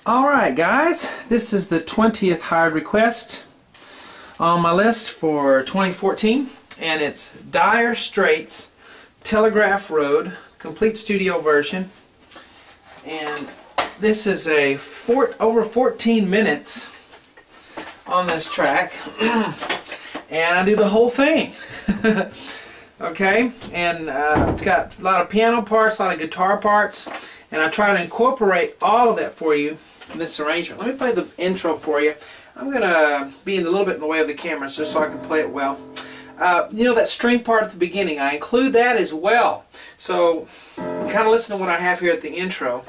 Alright guys, this is the 20th hired request on my list for 2014, and it's Dire Straits, Telegraph Road, complete studio version, and this is a over 14 minutes on this track, and I do the whole thing. Okay, and it's got a lot of piano parts, a lot of guitar parts, and I try to incorporate all of that for you in this arrangement. Let me play the intro for you. I'm going to be a little bit in the way of the camera just so I can play it well. You know that string part at the beginning, I include that as well. So kind of listen to what I have here at the intro.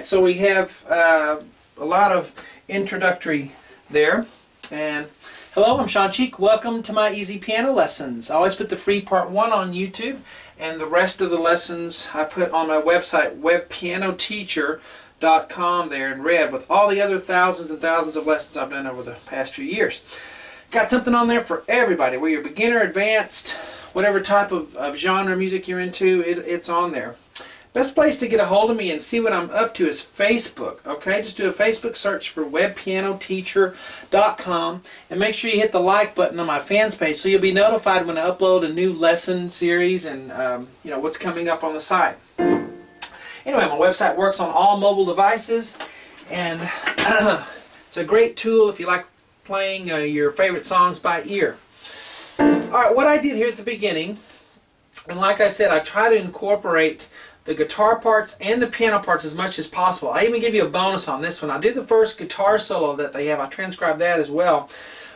So we have a lot of introductory there. And hello, I'm Shawn. Welcome to my easy piano lessons. I always put the free part 1 on YouTube, and the rest of the lessons I put on my website, webpianoteacher.com, there in red, with all the other thousands and thousands of lessons I've done over the past few years. Got something on there for everybody, whether you're beginner, advanced, whatever type of genre music you're into, it's on there. Best place to get a hold of me and see what I'm up to is Facebook. Okay, just do a Facebook search for webpianoteacher.com and make sure you hit the like button on my fans page so you'll be notified when I upload a new lesson series and you know what's coming up on the site. Anyway, my website works on all mobile devices, and it's a great tool if you like playing your favorite songs by ear. Alright, what I did here at the beginning, and like I said, I try to incorporate the guitar parts and the piano parts as much as possible. I even give you a bonus on this one. I do the first guitar solo that they have. I transcribe that as well.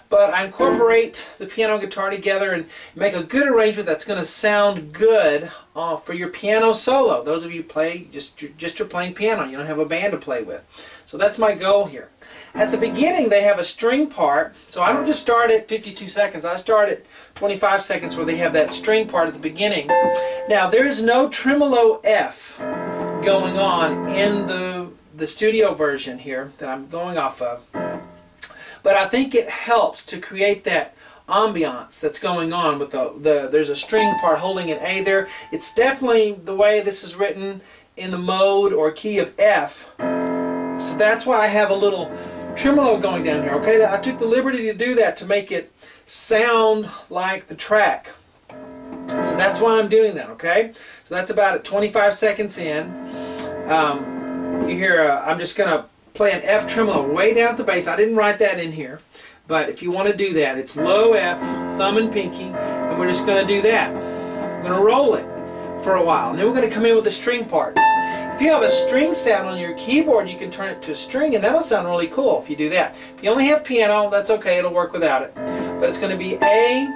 But I incorporate the piano and guitar together and make a good arrangement that's going to sound good for your piano solo. Those of you who play just you're playing piano, you don't have a band to play with. So that's my goal here. At the beginning they have a string part, so I don't just start at 52 seconds, I start at 25 seconds where they have that string part at the beginning. Now there is no tremolo F going on in the studio version here that I'm going off of, but I think it helps to create that ambiance that's going on with there's a string part holding an A there. It's definitely the way this is written in the mode or key of F, so that's why I have a little tremolo going down here. Okay, I took the liberty to do that to make it sound like the track. So that's why I'm doing that. Okay, so that's about at 25 seconds in. You hear I'm just going to play an F tremolo way down at the bass. I didn't write that in here, but if you want to do that, it's low F, thumb and pinky, and we're just going to do that. We're going to roll it for a while, and then we're going to come in with the string part. If you have a string sound on your keyboard, you can turn it to a string, and that'll sound really cool if you do that. If you only have piano, that's okay, it'll work without it. But it's going to be A,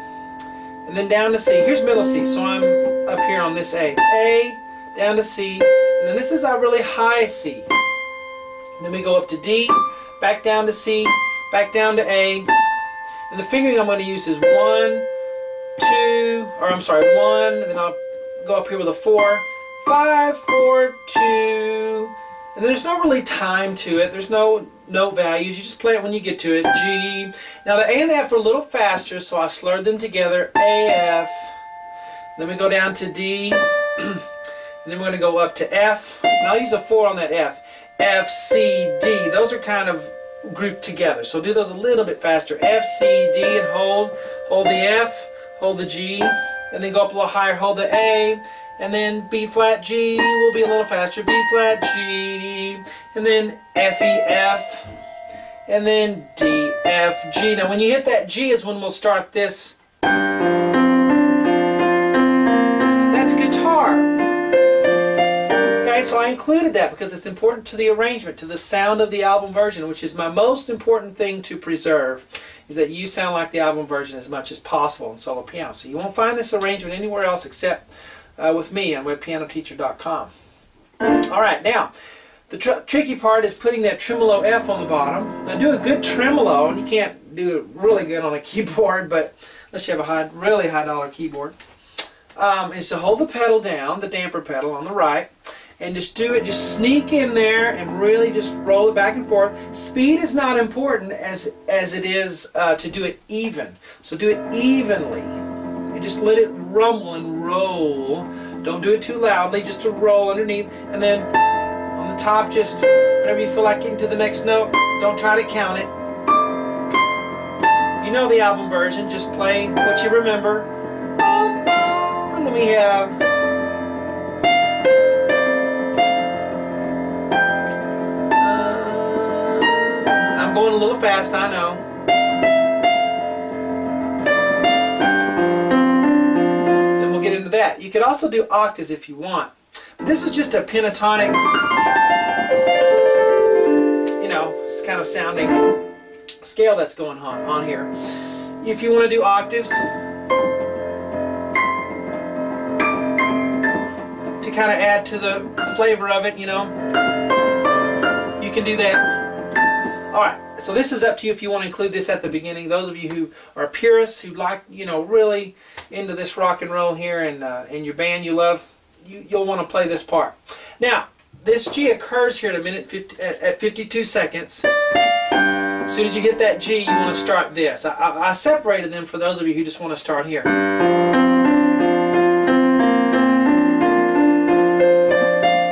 and then down to C. Here's middle C, so I'm up here on this A. A, down to C, and then this is our really high C. And then we go up to D, back down to C, back down to A, and the fingering I'm going to use is 1, 2, or I'm sorry, 1, and then I'll go up here with a 4, 5, 4, 2, and there's no really time to it. There's no note values. You just play it when you get to it. G. Now the A and the F are a little faster, so I slurred them together. A, F. Then we go down to D, and then we're going to go up to F. And I'll use a 4 on that F. F, C, D. Those are kind of grouped together, so do those a little bit faster. F, C, D, and hold. Hold the F. Hold the G. and then go up a little higher, hold the A, and then B flat G will be a little faster, B flat G, and then F E F, and then D F G. Now when you hit that G is when we'll start this. That's guitar. Okay, so I included that because it's important to the arrangement, to the sound of the album version, which is my most important thing to preserve, is that you sound like the album version as much as possible in solo piano. So you won't find this arrangement anywhere else except with me on webpianoteacher.com. Alright, now, the tricky part is putting that tremolo F on the bottom. Now do a good tremolo, and you can't do it really good on a keyboard, but unless you have a really high dollar keyboard, is to hold the pedal down, the damper pedal on the right, and just do it, just sneak in there and really just roll it back and forth. Speed is not important as it is to do it even. So do it evenly. And just let it rumble and roll. Don't do it too loudly, just to roll underneath. And then on the top, just whenever you feel like getting to the next note, don't try to count it. You know the album version, just play what you remember. Boom, boom. And then we have... I'm going a little fast, I know. Then we'll get into that. You could also do octaves if you want. But this is just a pentatonic, you know, it's kind of sounding scale that's going on here. If you want to do octaves, to kind of add to the flavor of it, you know, you can do that. Alright, so this is up to you if you want to include this at the beginning. Those of you who are purists, who like, you know, really into this rock and roll here, and in your band you love, you'll want to play this part. Now, this G occurs here at at 52 seconds. As soon as you hit that G, you want to start this. I separated them for those of you who just want to start here.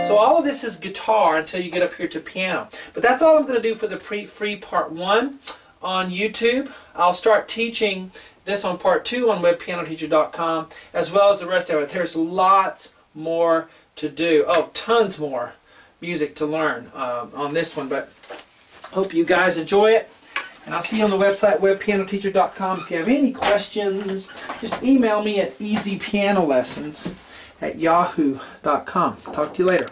So all of this is guitar until you get up here to piano. But that's all I'm going to do for the free part 1 on YouTube. I'll start teaching this on part 2 on webpianoteacher.com, as well as the rest of it. There's lots more to do. Oh, tons more music to learn on this one. But hope you guys enjoy it. And I'll see you on the website, webpianoteacher.com. If you have any questions, just email me at easypianolessons@yahoo.com. Talk to you later.